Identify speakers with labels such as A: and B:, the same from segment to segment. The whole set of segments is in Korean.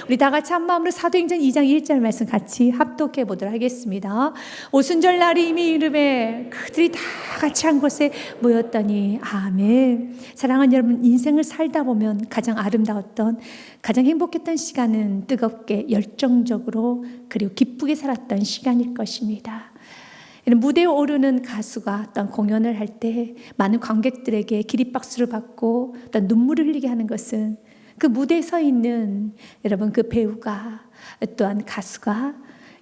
A: 우리 다 같이 한 마음으로 사도행전 2장 1절 말씀 같이 합독해 보도록 하겠습니다. 오순절 날이 이미 이름에 그들이 다 같이 한 곳에 모였더니 아멘. 사랑하는 여러분, 인생을 살다 보면 가장 아름다웠던, 가장 행복했던 시간은 뜨겁게 열정적으로 그리고 기쁘게 살았던 시간일 것입니다. 무대에 오르는 가수가 어떤 공연을 할 때 많은 관객들에게 기립박수를 받고 어떤 눈물을 흘리게 하는 것은 그 무대에 서 있는 여러분, 그 배우가 또한 가수가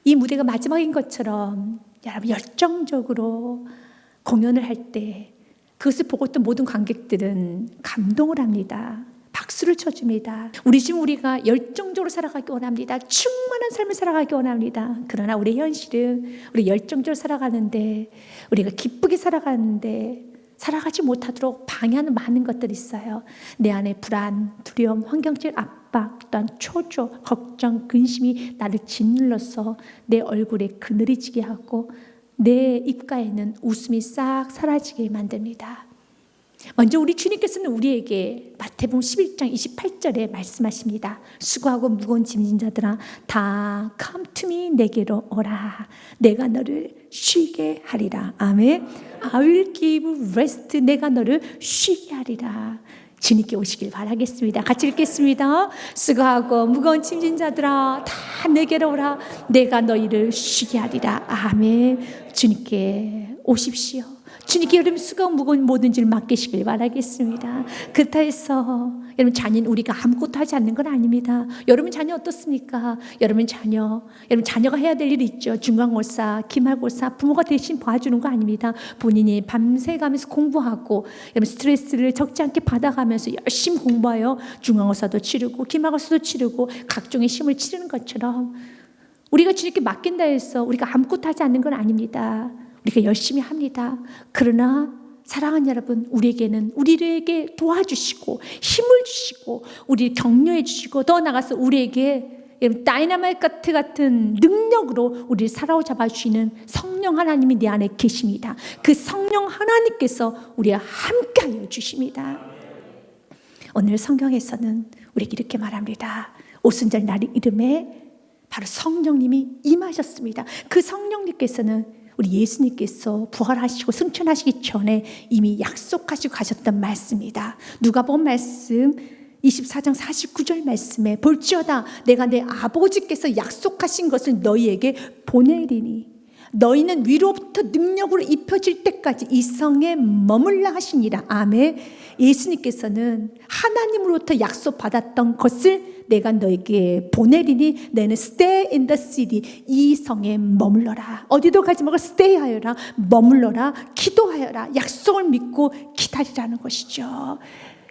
A: 이 무대가 마지막인 것처럼 여러분 열정적으로 공연을 할 때 그것을 보고 또 모든 관객들은 감동을 합니다. 박수를 쳐줍니다. 우리가 열정적으로 살아가기 원합니다. 충만한 삶을 살아가기 원합니다. 그러나 우리 현실은 우리 열정적으로 살아가는데, 우리가 기쁘게 살아가는데 살아가지 못하도록 방해하는 많은 것들이 있어요. 내 안에 불안, 두려움, 환경적 압박, 또한 초조, 걱정, 근심이 나를 짓눌러서 내 얼굴에 그늘이 지게 하고 내 입가에는 웃음이 싹 사라지게 만듭니다. 먼저 우리 주님께서는 우리에게 마태복음 11장 28절에 말씀하십니다. 수고하고 무거운 짐진 자들아 다 come to me, 내게로 오라. 내가 너를 쉬게 하리라. 아멘. I will give rest. 내가 너를 쉬게 하리라. 주님께 오시길 바라겠습니다. 같이 읽겠습니다. 수고하고 무거운 짐진 자들아 다 내게로 오라. 내가 너희를 쉬게 하리라. 아멘. 주님께 오십시오. 주님께 여러분 수고하고 무거운 모든 줄 맡기시길 바라겠습니다. 그렇다 해서 여러분 자녀는 우리가 아무것도 하지 않는 건 아닙니다. 여러분 자녀 어떻습니까? 여러분 자녀가 해야 될 일이 있죠. 중간고사, 기말고사, 부모가 대신 봐주는 거 아닙니다. 본인이 밤새 가면서 공부하고 여러분 스트레스를 적지 않게 받아가면서 열심히 공부하여 중간고사도 치르고 기말고사도 치르고 각종의 시험을 치르는 것처럼 우리가 주님께 맡긴다 해서 우리가 아무것도 하지 않는 건 아닙니다. 우리가 열심히 합니다. 그러나 사랑하는 여러분, 우리에게 도와주시고 힘을 주시고 우리를 격려해 주시고 더 나아가서 우리에게 다이나마이트 같은 능력으로 우리를 사로잡아 주시는 성령 하나님이 내 안에 계십니다. 그 성령 하나님께서 우리와 함께하여 주십니다. 오늘 성경에서는 우리에게 이렇게 말합니다. 오순절 날 이름에 바로 성령님이 임하셨습니다. 그 성령님께서는 우리 예수님께서 부활하시고 승천하시기 전에 이미 약속하시고 가셨던 말씀입니다. 누가복음 말씀 24장 49절 말씀에 볼지어다 내가 내 아버지께서 약속하신 것을 너희에게 보내리니 너희는 위로부터 능력으로 입혀질 때까지 이 성에 머물라 하시니라. 아멘. 예수님께서는 하나님으로부터 약속받았던 것을 내가 너에게 보내리니 너는 stay in the city, 이 성에 머물러라. 어디도 가지 말고 stay 하여라. 머물러라. 기도하여라. 약속을 믿고 기다리라는 것이죠.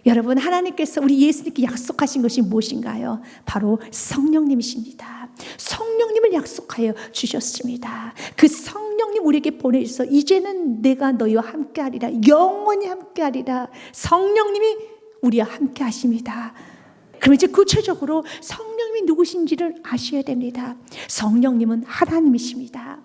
A: 여러분, 하나님께서 우리 예수님께 약속하신 것이 무엇인가요? 바로 성령님이십니다. 성령님을 약속하여 주셨습니다. 그 성령님 우리에게 보내주셔서 이제는 내가 너희와 함께하리라. 영원히 함께하리라. 성령님이 우리와 함께 하십니다. 그럼 이제 구체적으로 성령님이 누구신지를 아셔야 됩니다. 성령님은 하나님이십니다.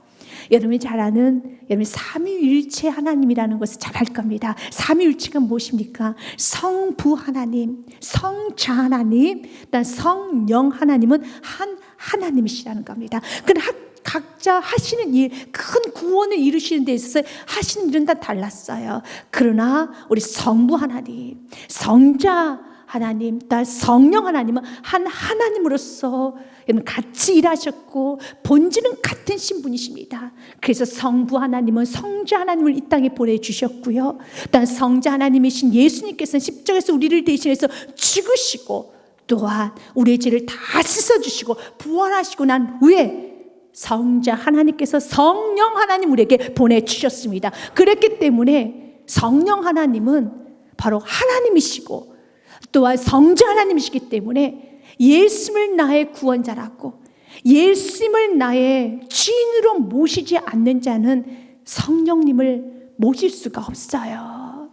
A: 여러분이 잘 아는 삼위일체 하나님이라는 것을 잘 알 겁니다. 삼위일체가 무엇입니까? 성부 하나님, 성자 하나님, 일단 성령 하나님은 한 하나님이시라는 겁니다. 그런데 각자 하시는 일, 큰 구원을 이루시는 데 있어서 하시는 일은 다 달랐어요. 그러나 우리 성부 하나님, 성자 하나님, 또 성령 하나님은 한 하나님으로서 같이 일하셨고 본질은 같은 신분이십니다. 그래서 성부 하나님은 성자 하나님을 이 땅에 보내주셨고요. 또 성자 하나님이신 예수님께서는 십자가에서 우리를 대신해서 죽으시고 또한 우리의 죄를 다 씻어주시고 부활하시고 난 후에 성자 하나님께서 성령 하나님 우리에게 보내주셨습니다. 그랬기 때문에 성령 하나님은 바로 하나님이시고 또한 성자 하나님이시기 때문에 예수님을 나의 구원자라고 예수님을 나의 주인으로 모시지 않는 자는 성령님을 모실 수가 없어요.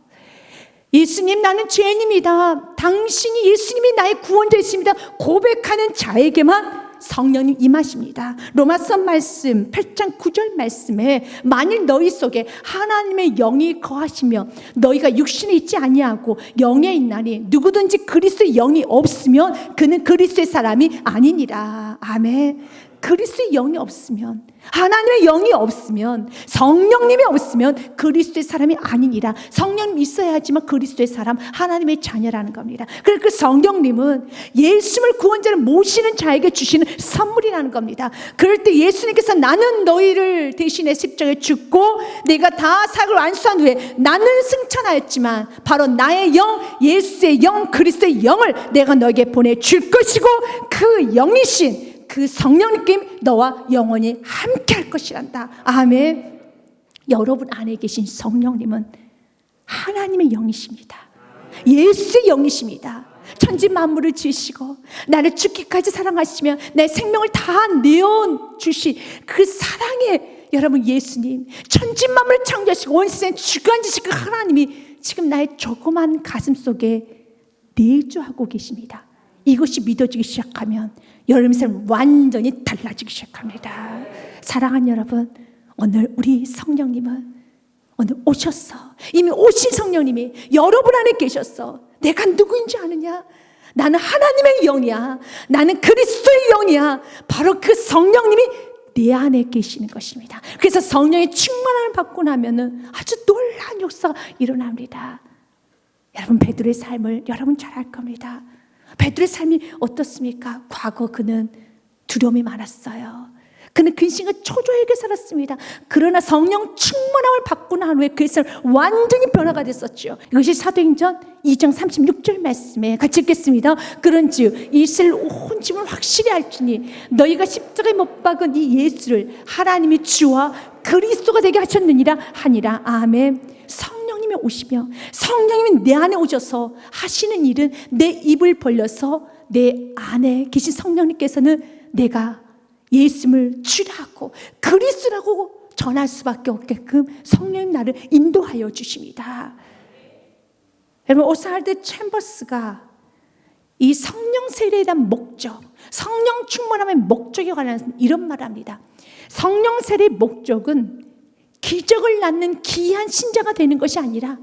A: 예수님, 나는 죄인입니다. 당신이 예수님이 나의 구원자이십니다. 고백하는 자에게만 성령님 임하십니다. 로마서 말씀 8장 9절 말씀에 만일 너희 속에 하나님의 영이 거하시며 너희가 육신에 있지 아니하고 영에 있나니 누구든지 그리스도의 영이 없으면 그는 그리스도의 사람이 아니니라. 아멘. 그리스도의 영이 없으면, 하나님의 영이 없으면, 성령님이 없으면 그리스도의 사람이 아니니라. 성령님이 있어야 하지만 그리스도의 사람, 하나님의 자녀라는 겁니다. 그래서 그 성령님은 예수님을 구원자를 모시는 자에게 주시는 선물이라는 겁니다. 그럴 때 예수님께서 나는 너희를 대신해 십자가에 죽고 내가 다 사역을 완수한 후에 나는 승천하였지만 바로 나의 영, 예수의 영, 그리스도의 영을 내가 너에게 보내줄 것이고 그 영이신 그 성령님 너와 영원히 함께 할 것이란다. 아멘. 여러분 안에 계신 성령님은 하나님의 영이십니다. 예수의 영이십니다. 천지 만물을 지으시고 나를 죽기까지 사랑하시며 내 생명을 다 내어주신 그 사랑의 여러분 예수님, 천지 만물을 창조하시고 온 세상에 주관지신 그 하나님이 지금 나의 조그만 가슴 속에 내주하고 계십니다. 이것이 믿어지기 시작하면 여러분의 삶은 완전히 달라지기 시작합니다. 사랑하는 여러분, 오늘 우리 성령님은 오늘 오셨어. 이미 오신 성령님이 여러분 안에 계셨어. 내가 누구인지 아느냐? 나는 하나님의 영이야. 나는 그리스도의 영이야. 바로 그 성령님이 내 안에 계시는 것입니다. 그래서 성령의 충만함을 받고 나면은 아주 놀라운 역사가 일어납니다. 여러분 베드로의 삶을 여러분 잘 알 겁니다. 베드로의 삶이 어떻습니까? 과거 그는 두려움이 많았어요. 그는 근심과 초조하게 살았습니다. 그러나 성령 충만함을 받고 난 후에 그의 삶 완전히 변화가 됐었죠. 이것이 사도행전 2장 36절 말씀에 같이 읽겠습니다. 그런즉 이스라엘 온 집은 확실히 알지니 너희가 십자가에 못 박은 이 예수를 하나님이 주와 그리스도가 되게 하셨느니라 하니라. 아멘. 성령님이 오시며 성령님이 내 안에 오셔서 하시는 일은 내 입을 벌려서 내 안에 계신 성령님께서는 내가 예수님을 주라고 그리스도라고 전할 수밖에 없게끔 성령님 나를 인도하여 주십니다. 여러분 오스왈드 챔버스가 이 성령 세례에 대한 목적, 성령 충만함의 목적에 관해서 이런 말을 합니다. 성령 세례의 목적은 기적을 낳는 귀한 신자가 되는 것이 아니라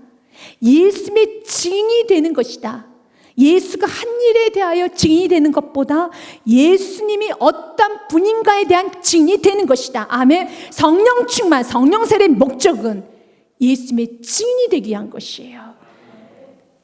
A: 예수님의 증인이 되는 것이다. 예수가 한 일에 대하여 증인이 되는 것보다 예수님이 어떤 분인가에 대한 증인이 되는 것이다. 아멘. 성령 충만, 성령 세례의 목적은 예수님의 증인이 되기 위한 것이에요.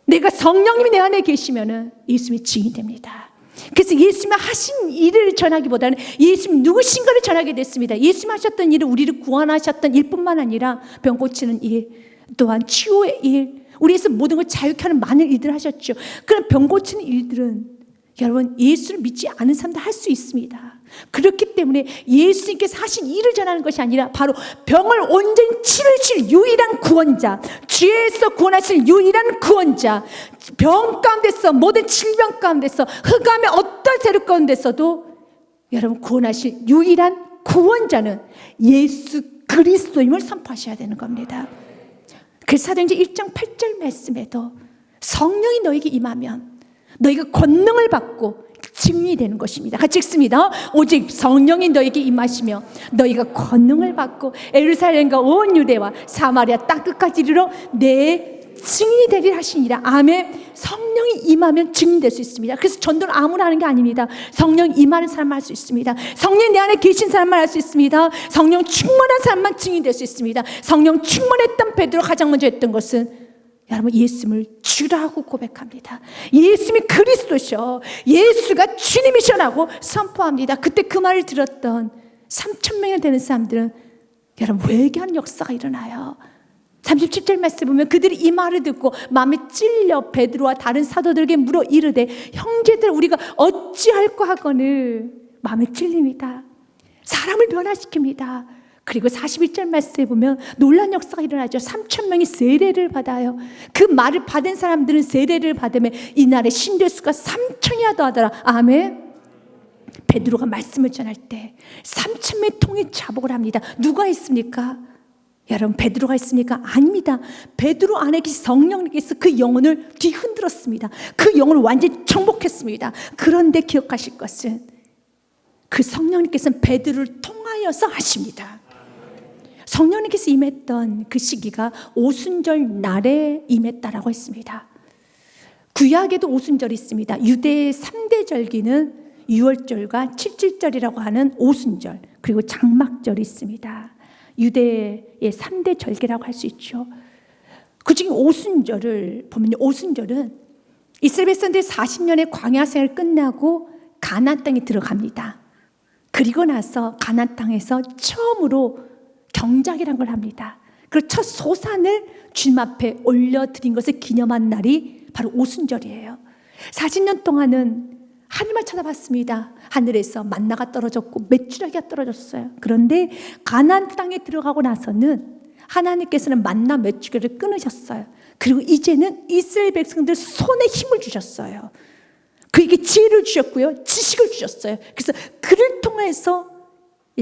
A: 내가 성령님이 내 안에 계시면은 예수님의 증인이 됩니다. 그래서 예수님이 하신 일을 전하기보다는 예수님 누구신가를 전하게 됐습니다. 예수님 하셨던 일은 우리를 구원하셨던 일뿐만 아니라 병 고치는 일, 또한 치유의 일, 우리에서 모든 걸 자유케 하는 많은 일들을 하셨죠. 그런 병 고치는 일들은 여러분 예수를 믿지 않은 사람도 할 수 있습니다. 그렇기 때문에 예수님께서 하신 일을 전하는 것이 아니라 바로 병을 온전히 치르실 유일한 구원자, 죄에서 구원하실 유일한 구원자, 병 가운데서 모든 질병 가운데서 흑암의 어떤 세력 가운데서도 여러분 구원하실 유일한 구원자는 예수 그리스도임을 선포하셔야 되는 겁니다. 그 사도행전 1장 8절 말씀에도 성령이 너에게 임하면 너희가 권능을 받고 증인이 되는 것입니다. 같이 읽습니다. 오직 성령이 너에게 임하시며 너희가 권능을 받고 예루살렘과 온 유대와 사마리아 땅끝까지 이르러 내 증인이 되리라 하시니라. 아멘. 성령이 임하면 증인될 수 있습니다. 그래서 전도는 아무나 하는 게 아닙니다. 성령 임하는 사람만 할 수 있습니다. 성령 내 안에 계신 사람만 할 수 있습니다. 성령 충만한 사람만 증인될 수 있습니다. 성령 충만했던 베드로가 가장 먼저 했던 것은 여러분 예수님을 주라고 고백합니다. 예수님이 그리스도셔, 예수가 주님이셔라고 선포합니다. 그때 그 말을 들었던 3,000명이 되는 사람들은 여러분 회개하는 역사가 일어나요. 37절 말씀 보면 그들이 이 말을 듣고 마음에 찔려 베드로와 다른 사도들에게 물어 이르되 형제들 우리가 어찌할까 하거늘. 마음에 찔립니다. 사람을 변화시킵니다. 그리고 41절 말씀에 보면 놀라운 역사가 일어나죠. 3,000명이 세례를 받아요. 그 말을 받은 사람들은 세례를 받으면 이날의 신도의 수가 3,000이나 더하더라. 아멘. 베드로가 말씀을 전할 때 3,000명의 통이 자복을 합니다. 누가 했습니까? 여러분 베드로가 했습니까? 아닙니다. 베드로 안에 계신 성령님께서 그 영혼을 뒤흔들었습니다. 그 영혼을 완전히 정복했습니다. 그런데 기억하실 것은 그 성령님께서는 베드로를 통하여서 하십니다. 성령님께서 임했던 그 시기가 오순절 날에 임했다라고 했습니다. 구약에도 오순절이 있습니다. 유대의 3대 절기는 유월절과 칠칠절이라고 하는 오순절, 그리고 장막절이 있습니다. 유대의 3대 절기라고 할 수 있죠. 그중에 오순절을 보면, 오순절은 이스라엘 백성들이 40년의 광야 생활을 끝나고 가나안 땅에 들어갑니다. 그리고 나서 가나안 땅에서 처음으로 경작이라는 걸 합니다. 그리고 첫 소산을 주님 앞에 올려드린 것을 기념한 날이 바로 오순절이에요. 40년 동안은 하늘만 쳐다봤습니다. 하늘에서 만나가 떨어졌고 메추라기가 떨어졌어요. 그런데 가나안 땅에 들어가고 나서는 하나님께서는 만나 메추라기를 끊으셨어요. 그리고 이제는 이스라엘 백성들 손에 힘을 주셨어요. 그에게 지혜를 주셨고요, 지식을 주셨어요. 그래서 그를 통해서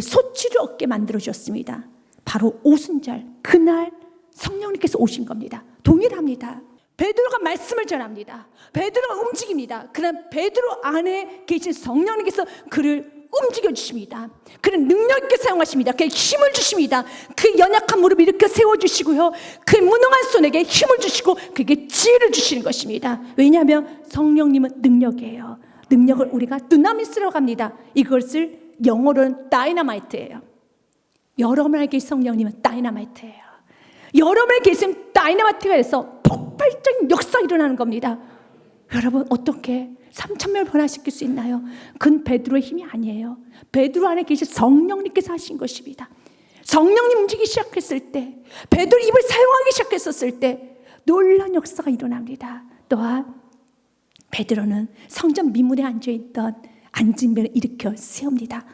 A: 소치를 얻게 만들어 주셨습니다. 바로 오순절, 그날 성령님께서 오신 겁니다. 동일합니다. 베드로가 말씀을 전합니다. 베드로가 움직입니다. 그러나 베드로 안에 계신 성령님께서 그를 움직여 주십니다. 그는 능력 있게 사용하십니다. 그에게 힘을 주십니다. 그 연약한 무릎 일으켜 세워주시고요, 그 무능한 손에게 힘을 주시고 그에게 지혜를 주시는 것입니다. 왜냐하면 성령님은 능력이에요. 능력을 우리가 두나미스라고 합니다. 이것을 영어로는 다이너마이트예요. 여러분에게 계신 성령님은 다이너마이트예요. 여러분에게 계신 다이너마이트가 돼서 폭발적인 역사가 일어나는 겁니다. 여러분, 어떻게 3,000명을 변화시킬 수 있나요? 그건 베드로의 힘이 아니에요. 베드로 안에 계신 성령님께서 하신 것입니다. 성령님 움직이기 시작했을 때, 베드로 입을 사용하기 시작했었을 때 놀라운 역사가 일어납니다. 또한 베드로는 성전 미문에 앉아있던 안진뱅을 일으켜 세웁니다.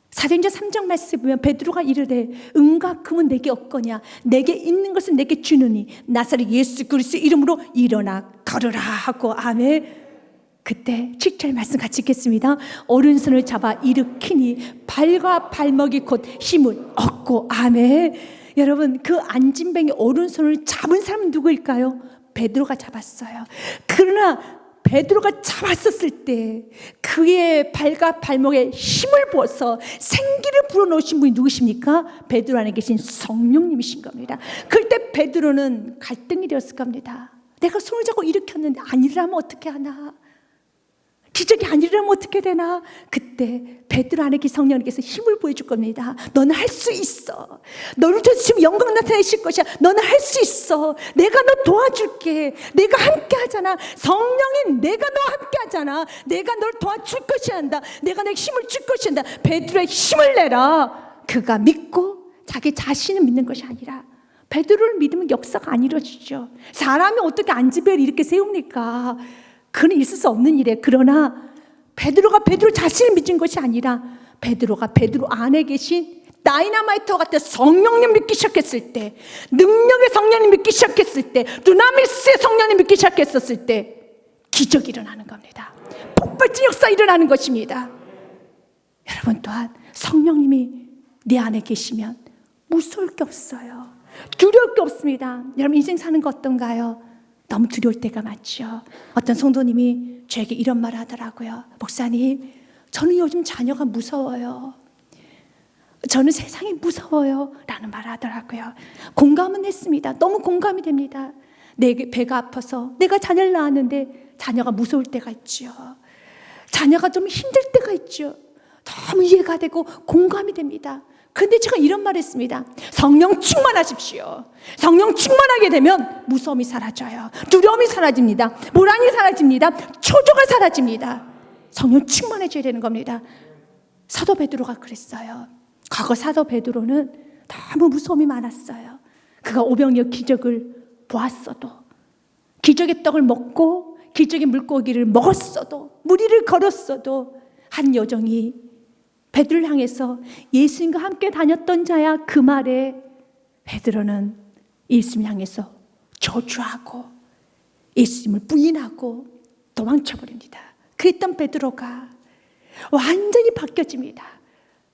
A: 사도행전 3장 말씀에 보면 베드로가 이르되 은과 금은 내게 없거냐, 내게 있는 것은 내게 주느니 나사렛 예수 그리스도의 이름으로 일어나 걸으라 하고, 아멘. 그때 7절 말씀 같이 읽겠습니다. 오른손을 잡아 일으키니 발과 발목이 곧 힘을 얻고, 아멘. 여러분, 그 안진뱅이 오른손을 잡은 사람은 누구일까요? 베드로가 잡았어요. 그러나 베드로가 잡았었을 때 그의 발과 발목에 힘을 부어서 생기를 불어넣으신 분이 누구십니까? 베드로 안에 계신 성령님이신 겁니다. 그럴 때 베드로는 갈등이 되었을 겁니다. 내가 손을 잡고 일으켰는데 안 일어나면 어떻게 하나? 기적이 안 일어나면 어떻게 되나? 그때 베드로 안에 계신 성령님께서 힘을 보여줄 겁니다. 너는 할 수 있어. 너를 통해서 지금 영광 나타내실 것이야. 너는 할 수 있어. 내가 너 도와줄게. 내가 함께 하잖아. 성령인 내가 너 함께 하잖아. 내가 널 도와줄 것이야 한다. 내가 내 힘을 줄 것이야 한다. 베드로의 힘을 내라. 그가 믿고 자기 자신을 믿는 것이 아니라 베드로를 믿으면 역사가 안 이루어지죠. 사람이 어떻게 안진뱅이를 이렇게 세웁니까? 그는 있을 수 없는 일이에요. 그러나 베드로가 베드로 자신을 믿은 것이 아니라 베드로가 베드로 안에 계신 다이너마이트와 같은 성령님 믿기 시작했을 때, 능력의 성령님 믿기 시작했을 때, 두나미스의 성령님 믿기 시작했었을 때 기적이 일어나는 겁니다. 폭발적 역사 일어나는 것입니다. 여러분, 또한 성령님이 내 안에 계시면 무서울 게 없어요. 두려울 게 없습니다. 여러분, 인생 사는 거 어떤가요? 너무 두려울 때가 많죠. 어떤 성도님이 저에게 이런 말을 하더라고요. 목사님, 저는 요즘 자녀가 무서워요. 저는 세상이 무서워요. 라는 말을 하더라고요. 공감은 했습니다. 너무 공감이 됩니다. 내 배가 아파서 내가 자녀를 낳았는데 자녀가 무서울 때가 있죠. 자녀가 좀 힘들 때가 있죠. 너무 이해가 되고 공감이 됩니다. 그런데 제가 이런 말을 했습니다. 성령 충만하십시오. 성령 충만하게 되면 무서움이 사라져요. 두려움이 사라집니다. 불안이 사라집니다. 초조가 사라집니다. 성령 충만해져야 되는 겁니다. 사도 베드로가 그랬어요. 과거 사도 베드로는 너무 무서움이 많았어요. 그가 오병이어 기적을 보았어도, 기적의 떡을 먹고 기적의 물고기를 먹었어도, 무리를 걸었어도 한 여정이 베드로를 향해서 예수님과 함께 다녔던 자야, 그 말에 베드로는 예수님을 향해서 저주하고 예수님을 부인하고 도망쳐버립니다. 그랬던 베드로가 완전히 바뀌어집니다.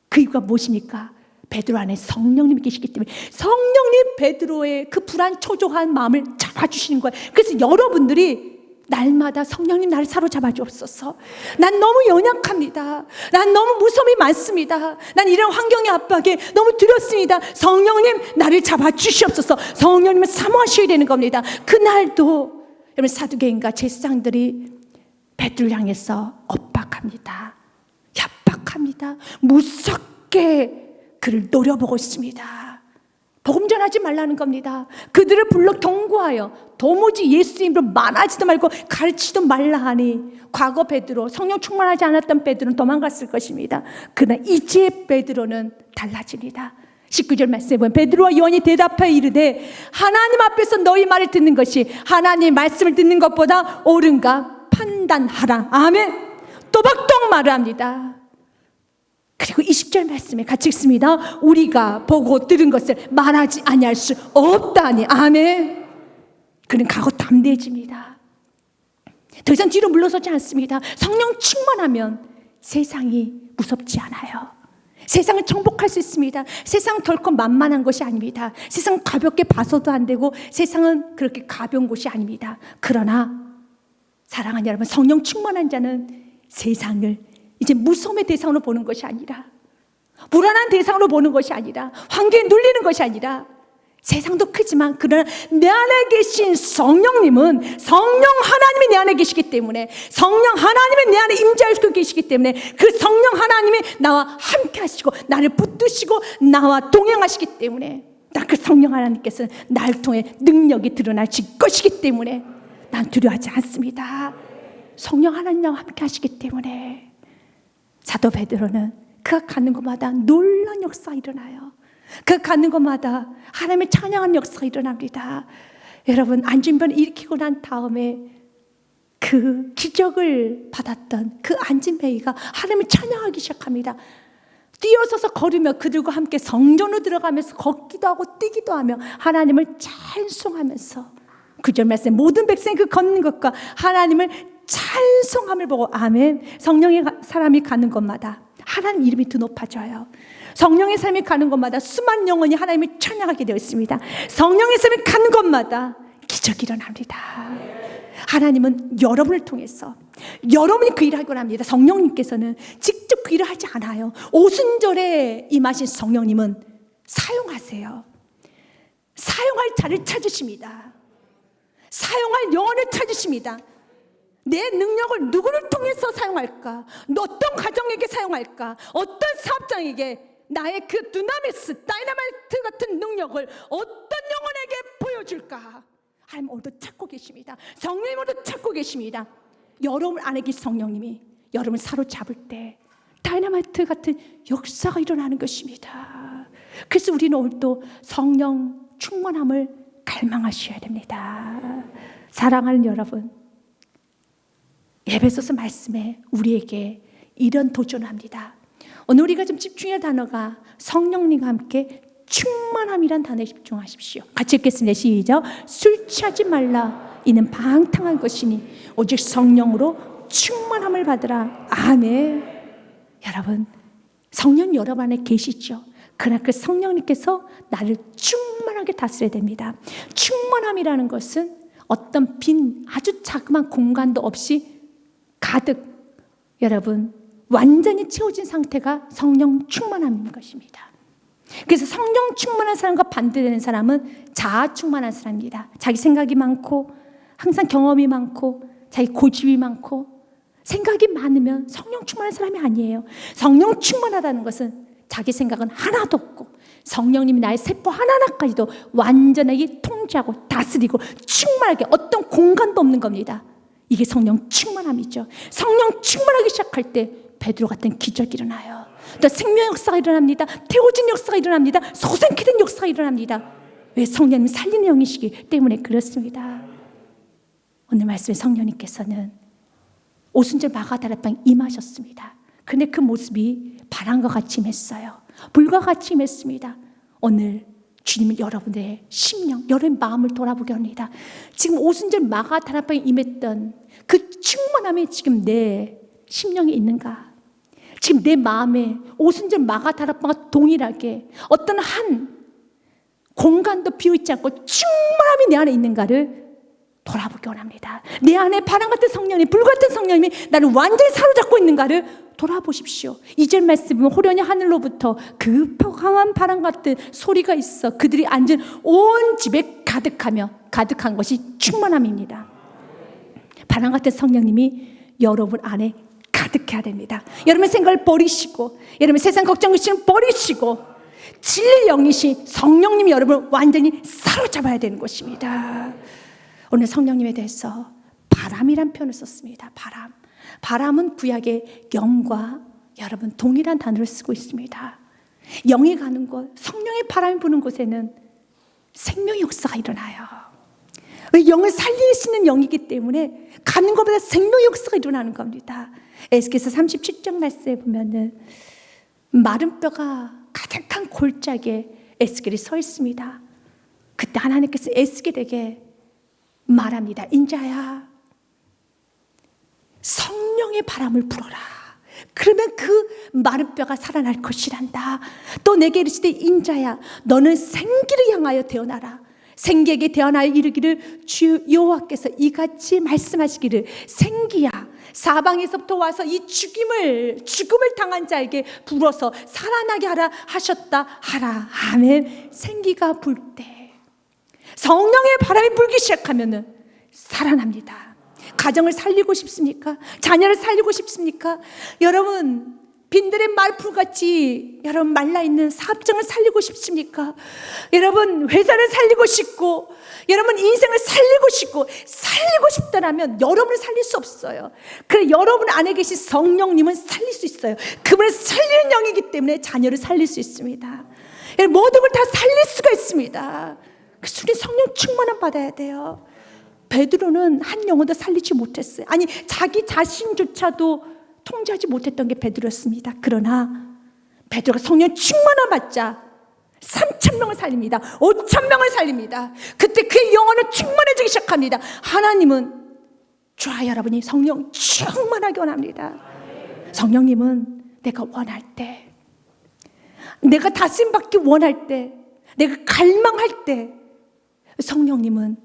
A: 그 이유가 무엇입니까? 베드로 안에 성령님이 계시기 때문에 성령님 베드로의 그 불안 초조한 마음을 잡아주시는 거예요. 그래서 여러분들이 날마다 성령님 나를 사로잡아 주옵소서. 난 너무 연약합니다. 난 너무 무서움이 많습니다. 난 이런 환경의 압박에 너무 두렵습니다. 성령님 나를 잡아 주시옵소서. 성령님을 사모하셔야 되는 겁니다. 그날도 여러분 사두개인과 제사장들이 베드로를 향해서 엇박합니다. 협박합니다. 무섭게 그를 노려보고 있습니다. 복음 전하지 말라는 겁니다. 그들을 불러 경고하여 도무지 예수 이름으로 말하지도 말고 가르치지도 말라 하니 과거 베드로, 성령 충만하지 않았던 베드로는 도망갔을 것입니다. 그러나 이제 베드로는 달라집니다. 19절 말씀에 보면 베드로와 요한이 대답하여 이르되 하나님 앞에서 너희 말을 듣는 것이 하나님의 말씀을 듣는 것보다 옳은가 판단하라. 아멘. 또박또박 말을 합니다. 그리고 20절 말씀에 같이 읽습니다. 우리가 보고 들은 것을 말하지 아니할 수 없다니. 아멘. 그는 가고 담대해집니다. 더 이상 뒤로 물러서지 않습니다. 성령 충만하면 세상이 무섭지 않아요. 세상을 정복할 수 있습니다. 세상은 결코 만만한 것이 아닙니다. 세상은 가볍게 봐서도 안 되고 세상은 그렇게 가벼운 곳이 아닙니다. 그러나 사랑하는 여러분, 성령 충만한 자는 세상을 이제 무서움의 대상으로 보는 것이 아니라, 불안한 대상으로 보는 것이 아니라, 환경에 눌리는 것이 아니라, 세상도 크지만 그러나 내 안에 계신 성령님은 성령 하나님이 내 안에 계시기 때문에, 성령 하나님이 내 안에 임재하고 계시기 때문에 그 성령 하나님이 나와 함께 하시고 나를 붙드시고 나와 동행하시기 때문에, 나 그 성령 하나님께서는 나를 통해 능력이 드러나실 것이기 때문에 난 두려워하지 않습니다. 성령 하나님과 함께 하시기 때문에 사도 베드로는 그가 가는 곳마다 놀라운 역사가 일어나요. 그가 가는 곳마다 하나님의 찬양하는 역사가 일어납니다. 여러분, 안진병을 일으키고 난 다음에 그 기적을 받았던 그 안진뱅이가 하나님을 찬양하기 시작합니다. 뛰어서서 걸으며 그들과 함께 성전으로 들어가면서 걷기도 하고 뛰기도 하며 하나님을 찬송하면서, 구절 말씀, 모든 백성이 그 걷는 것과 하나님을 찬송함을 보고, 아멘. 성령의 사람이 가는 곳마다 하나님 이름이 더 높아져요. 성령의 사람이 가는 곳마다 수많은 영혼이 하나님을 찬양하게 되어 있습니다. 성령의 사람이 가는 곳마다 기적이 일어납니다. 하나님은 여러분을 통해서, 여러분이 그 일을 하고 합니다. 성령님께서는 직접 그 일을 하지 않아요. 오순절에 임하신 성령님은 사용하세요. 사용할 자를 찾으십니다. 사용할 영혼을 찾으십니다. 내 능력을 누구를 통해서 사용할까? 어떤 가정에게 사용할까? 어떤 사업장에게 나의 그 두나미스, 다이너마이트 같은 능력을 어떤 영혼에게 보여줄까? 하나님 오늘도 찾고 계십니다. 성령님 오늘도 찾고 계십니다. 여러분 안에 계신 성령님이 여러분을 사로잡을 때 다이너마이트 같은 역사가 일어나는 것입니다. 그래서 우리는 오늘도 성령 충만함을 갈망하셔야 됩니다. 사랑하는 여러분, 에베소서 말씀에 우리에게 이런 도전을 합니다. 오늘 우리가 좀 집중할 단어가 성령님과 함께 충만함이란 단어에 집중하십시오. 같이 읽겠습니다. 시작. 술 취하지 말라. 이는 방탕한 것이니 오직 성령으로 충만함을 받으라. 아멘. 여러분, 성령 여러분 안에 계시죠? 그러나 그 성령님께서 나를 충만하게 다스려야 됩니다. 충만함이라는 것은 어떤 빈 아주 자그마한 공간도 없이 가득, 여러분, 완전히 채워진 상태가 성령 충만함인 것입니다. 그래서 성령 충만한 사람과 반대되는 사람은 자아 충만한 사람입니다. 자기 생각이 많고 항상 경험이 많고 자기 고집이 많고 생각이 많으면 성령 충만한 사람이 아니에요. 성령 충만하다는 것은 자기 생각은 하나도 없고 성령님이 나의 세포 하나하나까지도 완전하게 통제하고 다스리고 충만하게 어떤 공간도 없는 겁니다. 이게 성령 충만함이죠. 성령 충만하기 시작할 때 베드로 같은 기적이 일어나요. 또 생명 역사가 일어납니다. 태워진 역사가 일어납니다. 소생케 된 역사가 일어납니다. 왜? 성령님 살리는 영이시기 때문에 그렇습니다. 오늘 말씀에 성령님께서는 오순절 마가다락방에 임하셨습니다. 그런데 그 모습이 바람과 같이 임했어요. 불과 같이 임했습니다. 오늘 주님은 여러분의 심령, 여러분의 마음을 돌아보게 합니다. 지금 오순절 마가다락방에 임했던 그 충만함이 지금 내 심령에 있는가? 지금 내 마음에 오순절 마가다락방과 동일하게 어떤 한 공간도 비어있지 않고 충만함이 내 안에 있는가를 돌아보기 원합니다. 내 안에 바람 같은 성령님, 불 같은 성령님이 나를 완전히 사로잡고 있는가를 돌아보십시오. 2절 말씀은 호련히 하늘로부터 급한 바람 같은 소리가 있어 그들이 앉은 온 집에 가득한 것이 충만함입니다. 바람 같은 성령님이 여러분 안에 가득해야 됩니다. 여러분의 생각을 버리시고, 여러분 세상 걱정 의심 버리시고, 진리의 영이신 성령님이 여러분을 완전히 사로잡아야 되는 것입니다. 오늘 성령님에 대해서 바람이란 표현을 썼습니다. 바람은 구약의 영과 여러분 동일한 단어를 쓰고 있습니다. 영이 가는 곳, 성령의 바람이 부는 곳에는 생명의 역사가 일어나요. 왜? 영을 살리시는 영이기 때문에 가는 것보다 생명의 역사가 일어나는 겁니다. 에스겔서 37장 말씀에 보면은 마른 뼈가 가득한 골짜기에 에스겔이 서 있습니다. 그때 하나님께서 에스겔에게 말합니다. 인자야, 성령의 바람을 불어라. 그러면 그 마른 뼈가 살아날 것이란다. 또 내게 이르시되 인자야, 너는 생기를 향하여 태어나라. 생기에게 태어나여 이르기를 주 여호와께서 이같이 말씀하시기를 생기야, 사방에서부터 와서 이 죽음을 당한 자에게 불어서 살아나게 하라 하셨다 하라. 아멘. 생기가 불 때, 성령의 바람이 불기 시작하면은 살아납니다. 가정을 살리고 싶습니까? 자녀를 살리고 싶습니까? 여러분 빈들의 말풀같이 여러분 말라있는 사업장을 살리고 싶습니까? 여러분 회사를 살리고 싶고, 여러분 인생을 살리고 싶다라면 여러분을 살릴 수 없어요. 그래, 여러분 안에 계신 성령님은 살릴 수 있어요. 그분을 살리는 영이기 때문에 자녀를 살릴 수 있습니다. 모든 걸 다 살릴 수가 있습니다. 그래서 우리 성령 충만함 받아야 돼요. 베드로는 한 영혼도 살리지 못했어요. 아니, 자기 자신조차도 통제하지 못했던 게 베드로였습니다. 그러나 베드로가 성령 충만함 받자 3,000명을 살립니다. 5,000명을 살립니다. 그때 그의 영혼은 충만해지기 시작합니다. 하나님은 저와 여러분이 성령 충만하게 원합니다. 성령님은 내가 원할 때, 내가 다스림받기 원할 때, 내가 갈망할 때 성령님은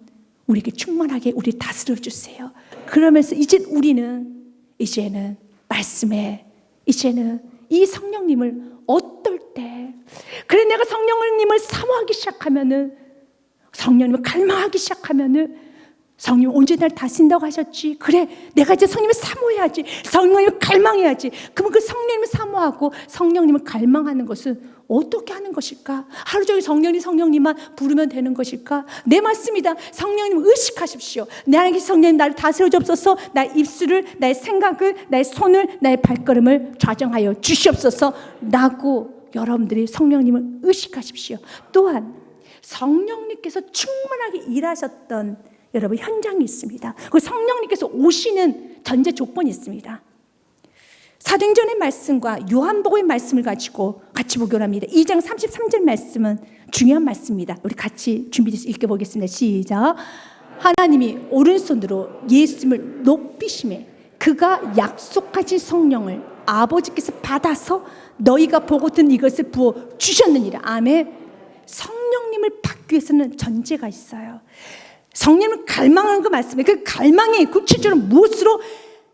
A: 우리에게 충만하게 우리 다스려 주세요. 그러면서 이제는 말씀에, 이제는 이 성령님을 어떨 때, 그래 내가 성령님을 사모하기 시작하면은, 성령님을 갈망하기 시작하면은, 성령 언제 날 다스린다고 하셨지? 그래 내가 이제 성령님을 사모해야지, 성령님을 갈망해야지. 그러면 그 성령님을 사모하고 성령님을 갈망하는 것은 어떻게 하는 것일까? 하루 종일 성령님만 부르면 되는 것일까? 내 맞습니다. 성령님을 의식하십시오. 내 안에 계신 성령님 나를 다스려 주옵소서. 나의 입술을, 나의 생각을, 나의 손을, 나의 발걸음을 좌정하여 주시옵소서 라고 여러분들이 성령님을 의식하십시오. 또한 성령님께서 충만하게 일하셨던 여러분 현장이 있습니다. 그 성령님께서 오시는 전제 조건이 있습니다. 사도행전의 말씀과 요한복음의 말씀을 가지고 같이 보기로 합니다. 2장 33절 말씀은 중요한 말씀입니다. 우리 같이 준비해서 읽어보겠습니다. 시작. 하나님이 오른손으로 예수님을 높이심에 그가 약속하신 성령을 아버지께서 받아서 너희가 보고 든 이것을 부어 주셨느니라. 아멘. 성령님을 받기 위해서는 전제가 있어요. 성령을 갈망하는 그 말씀에, 그 갈망이 구체적으로 무엇으로?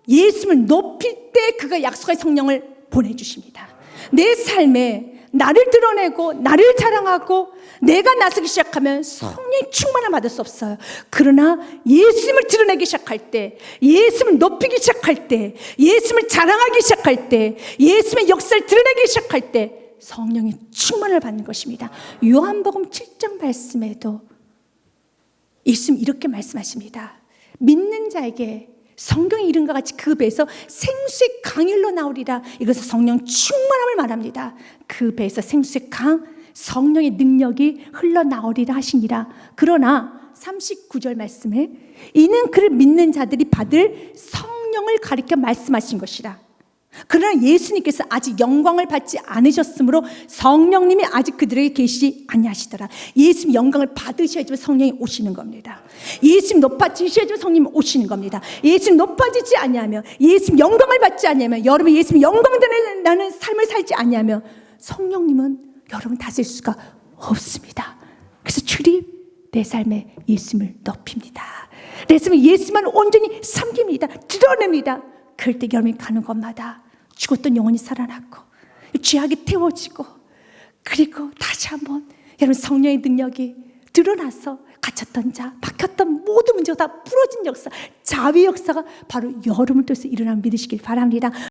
A: 예수님을 높일 때 그가 약속의 성령을 보내주십니다. 내 삶에 나를 드러내고 나를 자랑하고 내가 나서기 시작하면 성령의 충만함을 받을 수 없어요. 그러나 예수님을 드러내기 시작할 때, 예수님을 높이기 시작할 때, 예수님을 자랑하기 시작할 때, 예수님의 역사를 드러내기 시작할 때 성령의 충만을 받는 것입니다. 요한복음 7장 말씀에도 예수님 이렇게 말씀하십니다. 믿는 자에게 성경의 이름과 같이 그 배에서 생수의 강이 흘러나오리라. 이것은 성령 충만함을 말합니다. 그 배에서 생수의 강, 성령의 능력이 흘러나오리라 하시니라. 그러나 39절 말씀에 이는 그를 믿는 자들이 받을 성령을 가리켜 말씀하신 것이라. 그러나 예수님께서 아직 영광을 받지 않으셨으므로 성령님이 아직 그들에게 계시지 아니하시더라. 예수님 영광을 받으셔야지만 성령이 오시는 겁니다. 예수님 높아지셔야지만 성령이 오시는 겁니다. 예수님 높아지지 아니하면, 예수님 영광을 받지 아니하면, 여러분 예수님 영광 나는 삶을 살지 아니하면 성령님은 여러분 다스릴 수가 없습니다. 그래서 출입 내 삶에 예수님을 높입니다. 내 삶에 예수만 온전히 섬깁니다. 드러냅니다. 그럴 때 여러분이 가는 곳마다 죽었던 영혼이 살아났고 죄악이 태워지고, 그리고 다시 한번 여러분 성령의 능력이 드러나서 갇혔던 자, 막혔던 모든 문제가 다 풀어진 역사, 자위 역사가 바로 여러분을 통해서 일어나는 믿으시길 바랍니다.